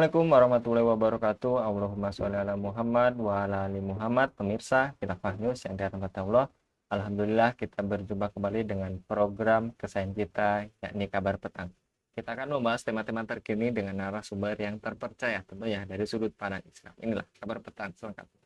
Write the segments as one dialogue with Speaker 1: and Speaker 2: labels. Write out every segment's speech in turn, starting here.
Speaker 1: Assalamualaikum warahmatullahi wabarakatuh. Allahumma sholli ala Muhammad wa ala ali Muhammad. Pemirsa Khilafah News yang dirahmati Allah. Alhamdulillah kita berjumpa kembali dengan program kesayangan kita, yakni Kabar Petang. Kita akan membahas tema-tema terkini dengan narasumber yang terpercaya, tentu ya dari sudut pandang Islam. Inilah Kabar Petang selengkapnya.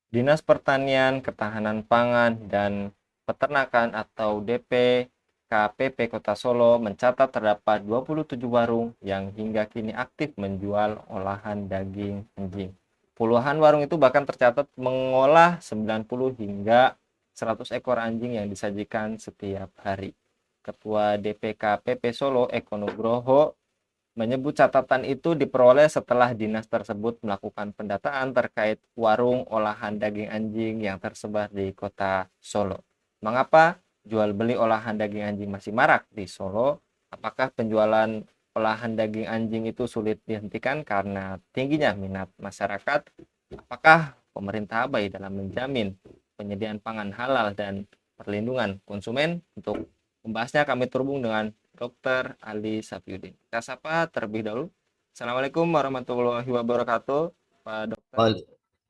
Speaker 1: Dinas Pertanian, Ketahanan Pangan, dan Peternakan atau DPKPP Kota Solo mencatat terdapat 27 warung yang hingga kini aktif menjual olahan daging anjing. Puluhan warung itu bahkan tercatat mengolah 90 hingga 100 ekor anjing yang disajikan setiap hari. Ketua DPKPP Solo, Eko Nugroho, menyebut catatan itu diperoleh setelah dinas tersebut melakukan pendataan terkait warung olahan daging anjing yang tersebar di kota Solo. Mengapa jual beli olahan daging anjing masih marak di Solo? Apakah penjualan olahan daging anjing itu sulit dihentikan karena tingginya minat masyarakat? Apakah pemerintah abai dalam menjamin penyediaan pangan halal dan perlindungan konsumen? Untuk membahasnya kami terhubung dengan Dr. Ali Safiuddin. Kita sapa terlebih dahulu. Assalamualaikum warahmatullahi wabarakatuh, Pak Dokter.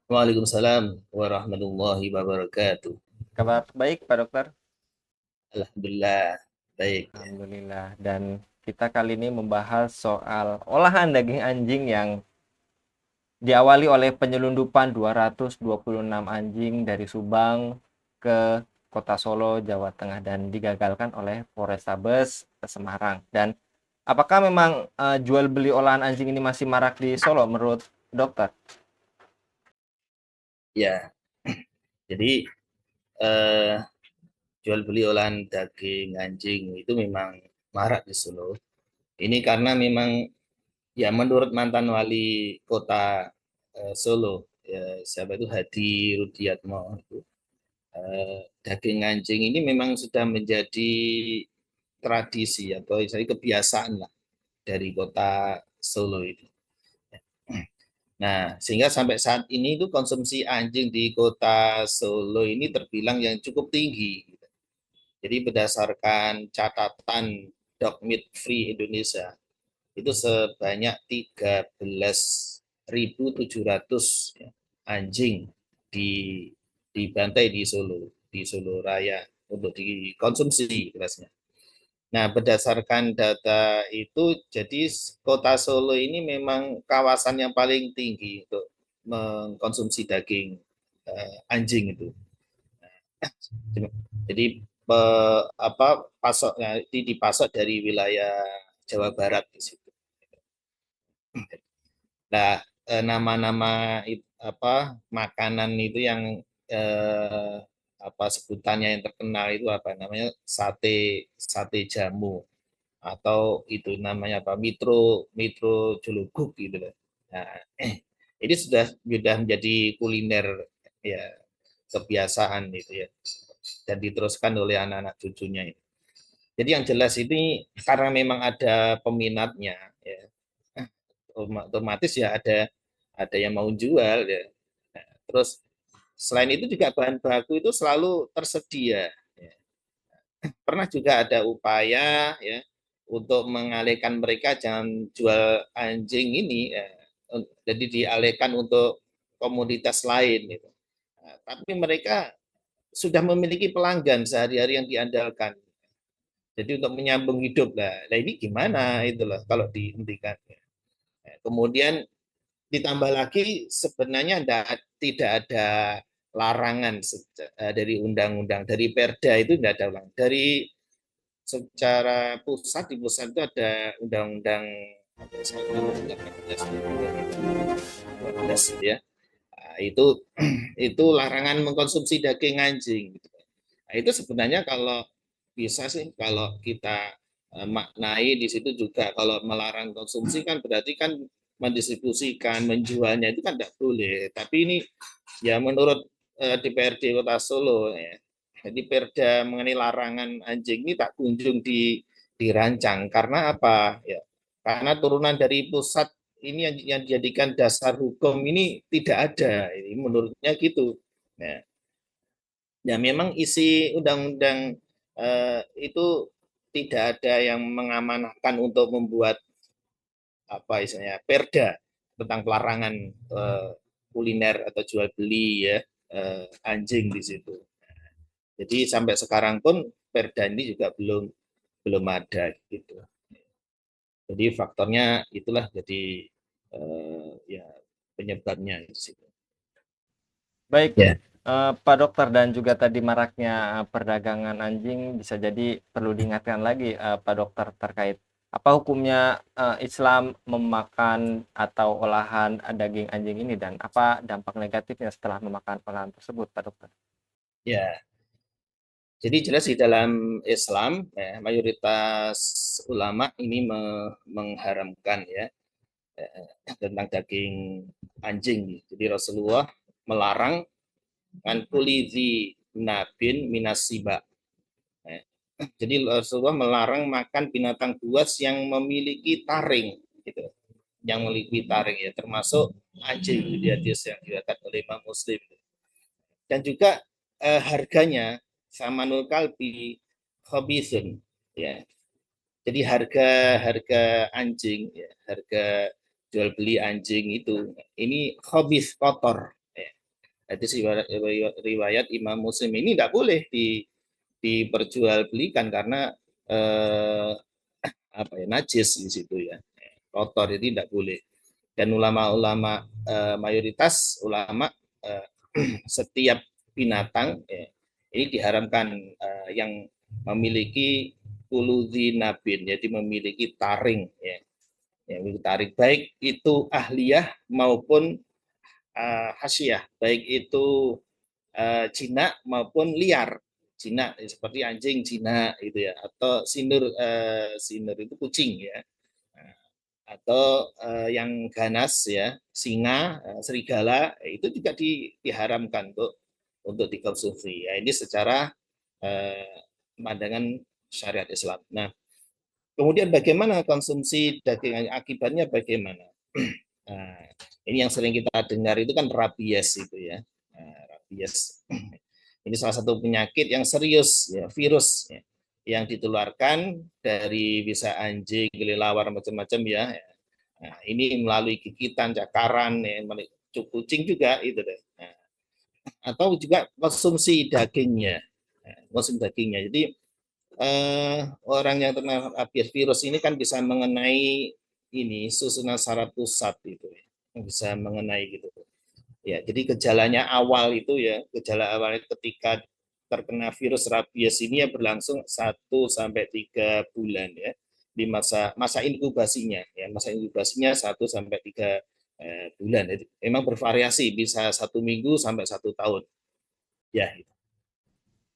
Speaker 2: Waalaikumsalam warahmatullahi wabarakatuh.
Speaker 1: Kabar baik, Pak Dokter?
Speaker 2: Alhamdulillah, baik.
Speaker 1: Alhamdulillah. Dan kita kali ini membahas soal olahan daging anjing yang diawali oleh penyelundupan 226 anjing dari Subang ke Kota Solo, Jawa Tengah dan digagalkan oleh Polrestabes Semarang. Dan apakah memang jual beli olahan anjing ini masih marak di Solo menurut dokter?
Speaker 2: Ya, jadi eh, jual beli olahan daging anjing itu memang marak di Solo. Ini karena memang ya menurut mantan wali kota Solo, ya, siapa itu Hadi Rudiatmo itu, daging anjing ini memang sudah menjadi tradisi atau kebiasaan lah dari kota Solo itu. Nah, sehingga sampai saat ini itu konsumsi anjing di kota Solo ini terbilang yang cukup tinggi. Jadi berdasarkan catatan Dog Meat Free Indonesia, itu sebanyak 13.700 anjing di dibantai di Solo Raya untuk dikonsumsi kelasnya. Nah, berdasarkan data itu, jadi kota Solo ini memang kawasan yang paling tinggi untuk mengkonsumsi daging anjing itu. Jadi pasoknya dipasok dari wilayah Jawa Barat di situ. Nah, nama-nama makanan itu yang eh, sebutannya yang terkenal itu apa namanya, sate sate jamu, atau itu namanya apa, mitro mitro jeluguk gitu loh. Nah, ini sudah menjadi kuliner ya, kebiasaan itu ya, dan diteruskan oleh anak-anak cucunya ini. Jadi yang jelas ini karena memang ada peminatnya ya, otomatis ya ada yang mau jual ya. Nah, terus selain itu juga bahan baku itu selalu tersedia ya. Pernah juga ada upaya ya untuk mengalihkan mereka jangan jual anjing ini ya, jadi dialihkan untuk komoditas lain gitu. Nah, tapi mereka sudah memiliki pelanggan sehari-hari yang diandalkan. Jadi untuk menyambung hidup lah. Nah ini gimana itu loh kalau dihentikan. Nah, kemudian ditambah lagi sebenarnya tidak ada larangan dari undang-undang, dari Perda itu tidak ada larangan. Dari secara pusat, di pusat itu ada undang-undang 18 ya. Nah, itu larangan mengkonsumsi daging anjing. Nah, itu sebenarnya kalau bisa sih kalau kita maknai di situ juga, kalau melarang konsumsi kan berarti kan mendistribusikan, menjualnya itu kan tidak boleh. Tapi ini ya menurut DPRD Kota Solo ya, jadi Perda mengenai larangan anjing ini tak kunjung dirancang karena apa ya? Karena turunan dari pusat ini yang dijadikan dasar hukum ini tidak ada. Ini menurutnya gitu. Nah, ya memang isi undang-undang itu tidak ada yang mengamanahkan untuk membuat apa istilahnya perda tentang pelarangan kuliner atau jual beli ya anjing di situ. Jadi sampai sekarang pun perda ini juga belum ada gitu. Jadi faktornya itulah jadi ya penyebabnya di situ.
Speaker 1: Baik,
Speaker 2: Ya.
Speaker 1: Pak Dokter, dan juga tadi maraknya perdagangan anjing bisa jadi perlu diingatkan lagi, Pak Dokter, terkait apa hukumnya Islam memakan atau olahan daging anjing ini dan apa dampak negatifnya setelah memakan olahan tersebut, Pak Dokter?
Speaker 2: Ya, jadi jelas di dalam Islam ya, mayoritas ulama ini mengharamkan ya tentang daging anjing. Jadi Rasulullah melarang an kulidzi nabin minasiba. Ya. Jadi Rasulullah melarang makan binatang buas yang memiliki taring, gitu. Yang memiliki taring ya, termasuk anjing di hadis yang diriwayatkan oleh Imam Muslim. Dan juga harganya samanul kalbi khabisun ya. Jadi harga harga anjing ya, harga jual beli anjing itu ini khabis kotor ya. Itu riwayat Imam Muslim ini tidak boleh diperjualbelikan karena eh, apa ya najis di situ ya kotor itu tidak boleh dan ulama-ulama mayoritas ulama eh, setiap binatang ya, ini diharamkan yang memiliki kuludzi nabin jadi memiliki taring ya yang memiliki taring baik itu ahliyah maupun hasyiah baik itu jinak maupun liar jinak seperti anjing jinak gitu ya atau sinur sinur itu kucing ya atau yang ganas ya singa serigala itu juga diharamkan untuk dikonsumsi ya ini secara pandangan syariat Islam. Nah kemudian bagaimana konsumsi daging akibatnya bagaimana? Nah, ini yang sering kita dengar itu kan rabies itu ya. Nah, rabies. Ini salah satu penyakit yang serius ya, virus ya, yang ditularkan dari bisa anjing, kelelawar macam-macam ya. Nah, ini melalui gigitan, cakaran, ya, kucing juga itu deh. Nah, atau juga konsumsi dagingnya, konsumsi dagingnya. Jadi orang yang terkena rabies virus ini kan bisa mengenai ini susunan saraf pusat itu ya, bisa mengenai gitu. Ya, jadi gejalanya awal itu ya, gejala awal ketika terkena virus rabies ini ya berlangsung 1 sampai 3 bulan ya di masa masa inkubasinya ya masa inkubasinya 1 sampai 3 bulan. Jadi, memang bervariasi bisa 1 minggu sampai 1 tahun ya.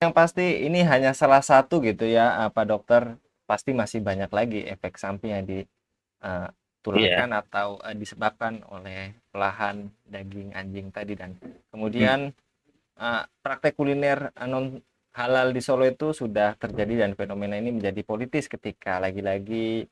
Speaker 1: Yang pasti ini hanya salah satu gitu ya, Pak Dokter. Pasti masih banyak lagi efek samping yang
Speaker 2: Iya.
Speaker 1: ditularkan atau disebabkan oleh olahan daging anjing tadi, dan
Speaker 2: Hmm.
Speaker 1: kemudian praktek kuliner non halal di Solo itu sudah terjadi dan fenomena ini menjadi politis ketika lagi-lagi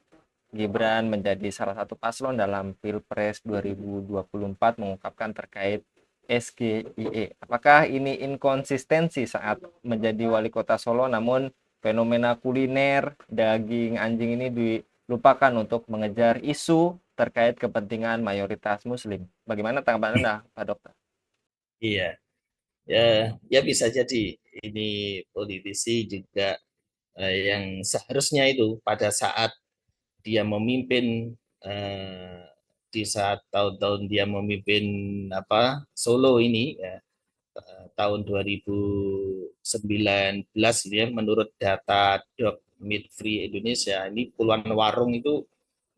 Speaker 1: Gibran menjadi salah satu paslon dalam Pilpres 2024 mengungkapkan terkait SGIE. Apakah ini inkonsistensi saat menjadi wali kota Solo namun fenomena kuliner daging anjing ini dilupakan untuk mengejar isu terkait kepentingan mayoritas muslim? Bagaimana tanggapan Anda, Pak Dokter?
Speaker 2: Iya. Ya, ya bisa jadi ini politisi juga yang seharusnya itu pada saat dia memimpin eh, di saat tahun-tahun dia memimpin apa Solo ini ya, tahun 2019 ya menurut data Dog Meat Free Indonesia ini puluhan warung itu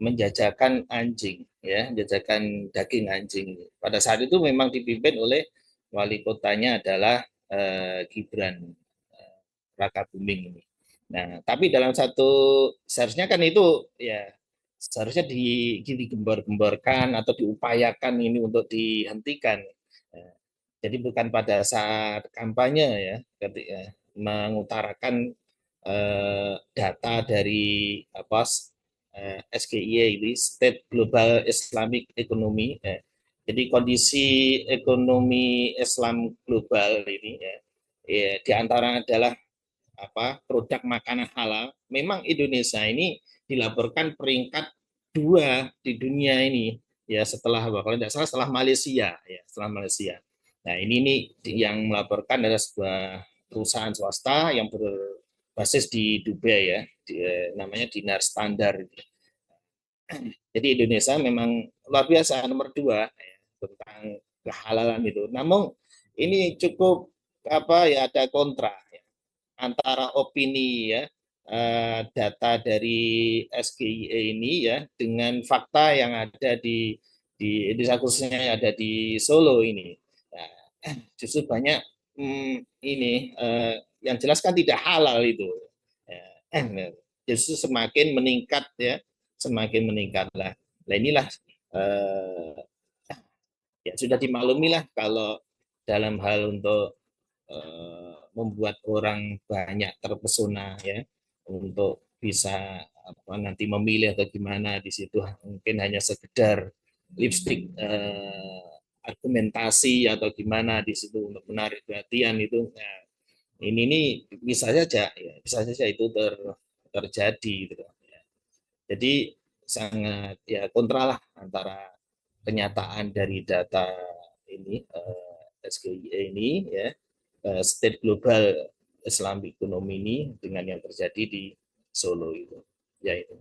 Speaker 2: menjajakan anjing ya menjajakan daging anjing pada saat itu memang dipimpin oleh wali kotanya adalah Gibran Raka Buming ini. Nah, tapi dalam satu seharusnya kan itu ya seharusnya digembar-gemborkan atau diupayakan ini untuk dihentikan. Nah, jadi bukan pada saat kampanye ya, ketika mengutarakan data dari apa SGIE ini State Global Islamic Economy. Jadi kondisi ekonomi Islam global ini diantara adalah produk makanan halal. Memang Indonesia ini dilaporkan peringkat 2 di dunia ini ya setelah kalau tidak salah setelah Malaysia ya setelah Malaysia. Nah ini yang melaporkan adalah sebuah perusahaan swasta yang berbasis di Dubai ya, namanya Dinar Standar. Jadi Indonesia memang luar biasa nomor 2 ya, tentang kehalalan itu. Namun ini cukup ya ada kontra ya, antara opini ya data dari SGIE ini ya dengan fakta yang ada di desa khususnya yang ada di Solo ini. Nah, justru banyak ini yang jelas kan tidak halal itu. Justru semakin meningkat ya, semakin meningkatlah. Nah inilah eh, ya sudah dimaklumi lah kalau dalam hal untuk membuat orang banyak terpesona ya untuk bisa nanti memilih atau gimana di situ mungkin hanya sekedar lipstick argumentasi atau gimana di situ untuk menarik perhatian itu nah, ini bisa saja ya bisa saja itu terjadi gitu. Jadi sangat ya kontra lah antara kenyataan dari data ini SGIE ini ya State Global Islamic Economy ini dengan yang terjadi di Solo itu. Ya itu.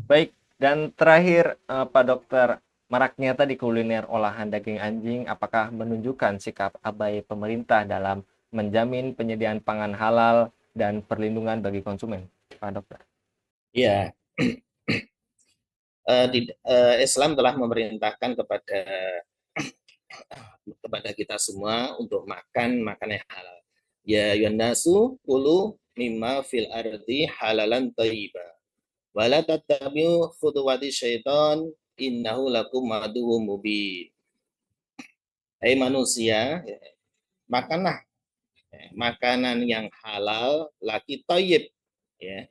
Speaker 1: Baik, dan terakhir Pak Dokter, maraknya tadi kuliner olahan daging anjing apakah menunjukkan sikap abai pemerintah dalam menjamin penyediaan pangan halal dan perlindungan bagi konsumen, Pak Dokter?
Speaker 2: Ya, Islam telah memerintahkan kepada kita semua untuk makan makanan yang halal. Ya yunasu kulu mimma fil ardi halalan thayyiba. Wala tattabi'u khutuwati syaitan innahu lakum aduwwum mubin. Hai manusia, makanlah makanan yang halal laki thayyib ya.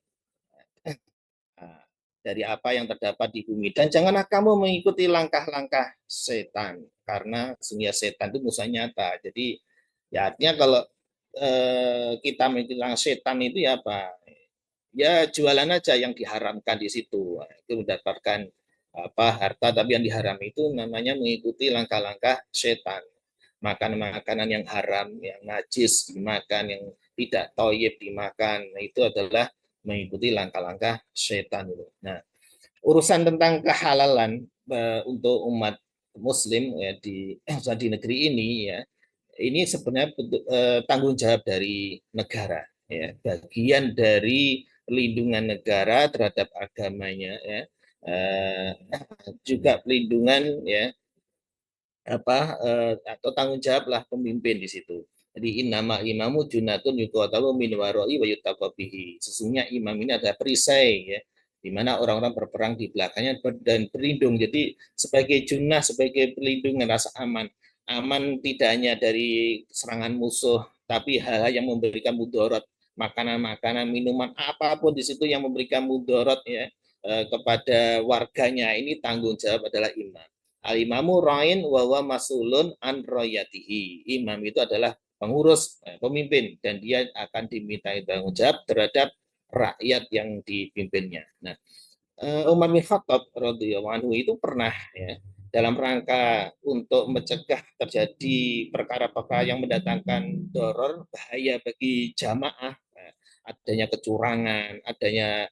Speaker 2: Dari apa yang terdapat di bumi dan janganlah kamu mengikuti langkah-langkah setan karena sesungguhnya setan itu musuh nyata. Jadi ya artinya kalau kita mengikuti langkah setan itu ya apa? Ya jualan aja yang diharamkan di situ. Itu mendapatkan harta tapi yang diharam itu namanya mengikuti langkah-langkah setan. Makanan-makanan yang haram, yang najis dimakan, yang tidak toyib dimakan, nah, itu adalah mengikuti langkah-langkah setan itu. Nah, urusan tentang kehalalan untuk umat Muslim ya di negeri ini ya, ini sebenarnya tanggung jawab dari negara ya, bagian dari pelindungan negara terhadap agamanya ya, juga pelindungan ya atau tanggung jawab lah pemimpin di situ. Jadi innama imamu junatun yuqatalu min wara'i wa yutaqabihi. Sesungguhnya imam ini adalah perisai ya, di mana orang-orang berperang di belakangnya dan berlindung. Jadi sebagai junah, sebagai pelindungan rasa aman. Aman tidak hanya dari serangan musuh, tapi hal-hal yang memberikan mudarat, makanan-makanan, minuman apapun di situ yang memberikan mudarat ya kepada warganya. Ini tanggung jawab adalah imam. Al-imamu ra'in wa wa masulun an royatihi. Imam itu adalah pengurus, pemimpin, dan dia akan dimintai tanggung jawab terhadap rakyat yang dipimpinnya. Nah, Umar bin Khattab radhiyallahu anhu itu pernah ya dalam rangka untuk mencegah terjadi perkara-perkara yang mendatangkan doror bahaya bagi jamaah, adanya kecurangan, adanya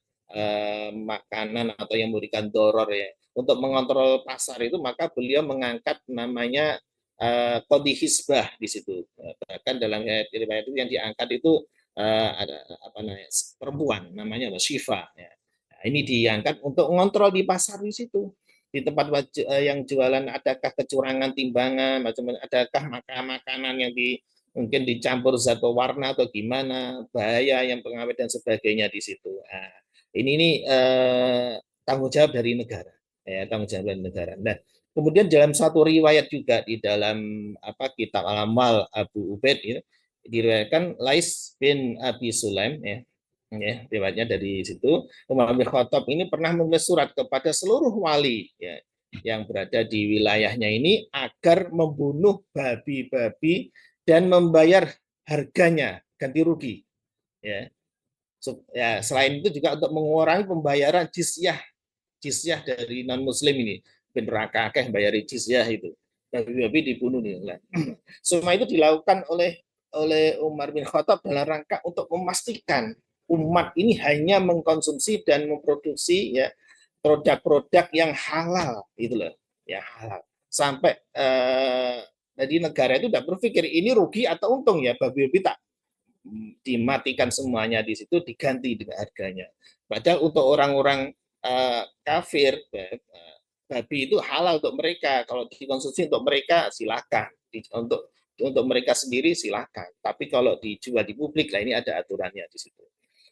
Speaker 2: makanan atau yang memberikan doror ya. Untuk mengontrol pasar itu maka beliau mengangkat namanya kodi hisbah di situ. Bahkan dalam riwayat itu yang diangkat itu ada apa namanya perempuan namanya Syifa ya. Nah, ini diangkat untuk mengontrol di pasar di situ. Di tempat yang jualan adakah kecurangan timbangan, macam adakah makanan yang mungkin dicampur zat pewarna atau gimana, bahaya yang pengawet dan sebagainya di situ. Nah, ini tanggung jawab dari negara, ya tanggung jawab dari negara. Nah, kemudian dalam satu riwayat juga di dalam kitab Al-Amal Abu Ubaid ya, diriwayatkan Lais bin Abi Sulaim ya, Ya, riwayatnya dari situ. Umar bin Khattab ini pernah menulis surat kepada seluruh wali ya, yang berada di wilayahnya ini agar membunuh babi-babi dan membayar harganya ganti rugi. Ya. Ya, selain itu juga untuk mengurangi pembayaran jizyah dari non Muslim ini. Ben akeh bayar jizyah itu. Babi-babi dibunuh nih. Semua itu dilakukan oleh Umar bin Khattab dalam rangka untuk memastikan umat ini hanya mengkonsumsi dan memproduksi ya produk-produk yang halal itu loh, ya halal. Sampai jadi negara itu tidak berpikir ini rugi atau untung ya, babi-babi tak dimatikan semuanya di situ, diganti dengan harganya. Padahal untuk orang-orang kafir babi itu halal untuk mereka, kalau dikonsumsi untuk mereka silakan, untuk mereka sendiri silakan, tapi kalau dijual di publik lah ini ada aturannya di situ.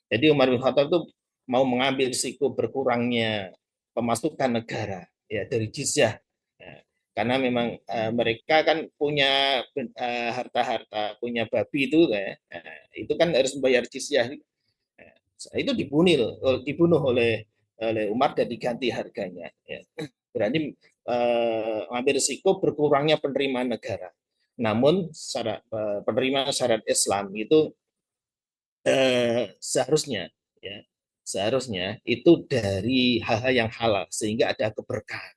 Speaker 2: Jadi Umar bin Khattab itu mau mengambil risiko berkurangnya pemasukan negara ya dari jizyah ya, karena memang mereka kan punya harta-harta, punya babi itu itu kan harus membayar jizyah. Itu dibunuh oleh Umar dan diganti harganya ya. Berarti mengambil risiko berkurangnya penerimaan negara. Namun penerimaan syarat Islam itu seharusnya ya seharusnya itu dari hal-hal yang halal sehingga ada keberkahan.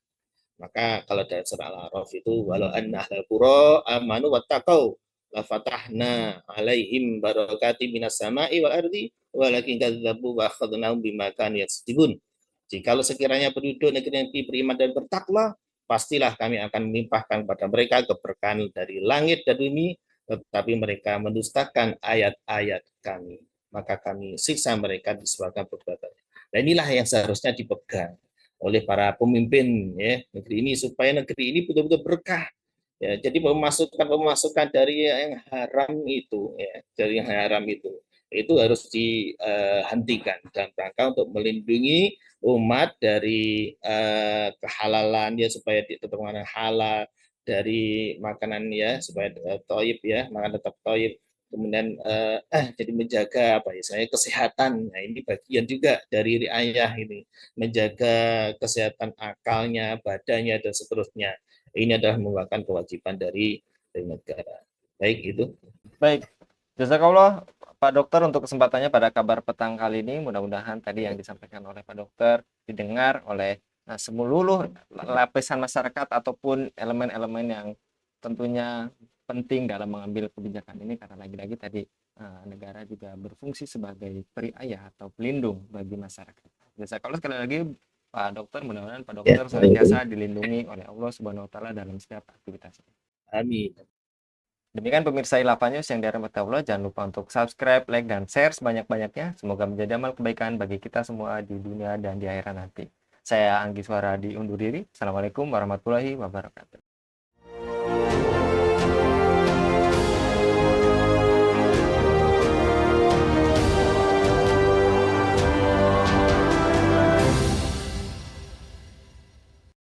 Speaker 2: Maka kalau dalam surah Al-A'raf itu walau anna ahlal qura amanu wattaqau la fatahna alaihim barakati minas sama'i wal ardi walakin kadzabu wa akhadnahum bima kanu yaksibun. Jikalau sekiranya penduduk negeri yang beriman dan bertakwa, pastilah kami akan melimpahkan kepada mereka keberkahan dari langit dan bumi, tetapi mereka mendustakan ayat-ayat kami. Maka kami siksa mereka disebabkan perbuatannya. Nah inilah yang seharusnya dipegang oleh para pemimpin ya negeri ini supaya negeri ini betul-betul berkah. Ya, jadi pemasukan dari yang haram itu ya, dari yang haram itu harus dihentikan dalam rangka untuk melindungi umat dari kehalalan ya supaya tetap makanan halal, dari makanan ya supaya toib ya makan tetap toib, kemudian jadi menjaga apa ya saya kesehatan. Nah ini bagian juga dari riayah ini, menjaga kesehatan akalnya, badannya dan seterusnya. Ini adalah merupakan kewajiban dari negara. Baik itu.
Speaker 1: Baik, jazakallah Pak Dokter untuk kesempatannya pada kabar petang kali ini. Mudah-mudahan tadi yang disampaikan oleh Pak Dokter didengar oleh seluruh lapisan masyarakat ataupun elemen-elemen yang tentunya penting dalam mengambil kebijakan ini, karena lagi-lagi tadi negara juga berfungsi sebagai periayah atau pelindung bagi masyarakat. Jazakallah sekali lagi Pak Dokter, mudah-mudahan Pak
Speaker 2: Ya,
Speaker 1: Dokter senantiasa dilindungi oleh Allah Subhanahu wa taala dalam setiap aktivitasnya.
Speaker 2: amin.
Speaker 1: Demikian pemirsa Ilava News yang dirahmati Allah, jangan lupa untuk subscribe, like, dan share sebanyak-banyaknya. Semoga menjadi amal kebaikan bagi kita semua di dunia dan di akhirat nanti. Saya Anggi Suara undur diri. Assalamualaikum warahmatullahi wabarakatuh.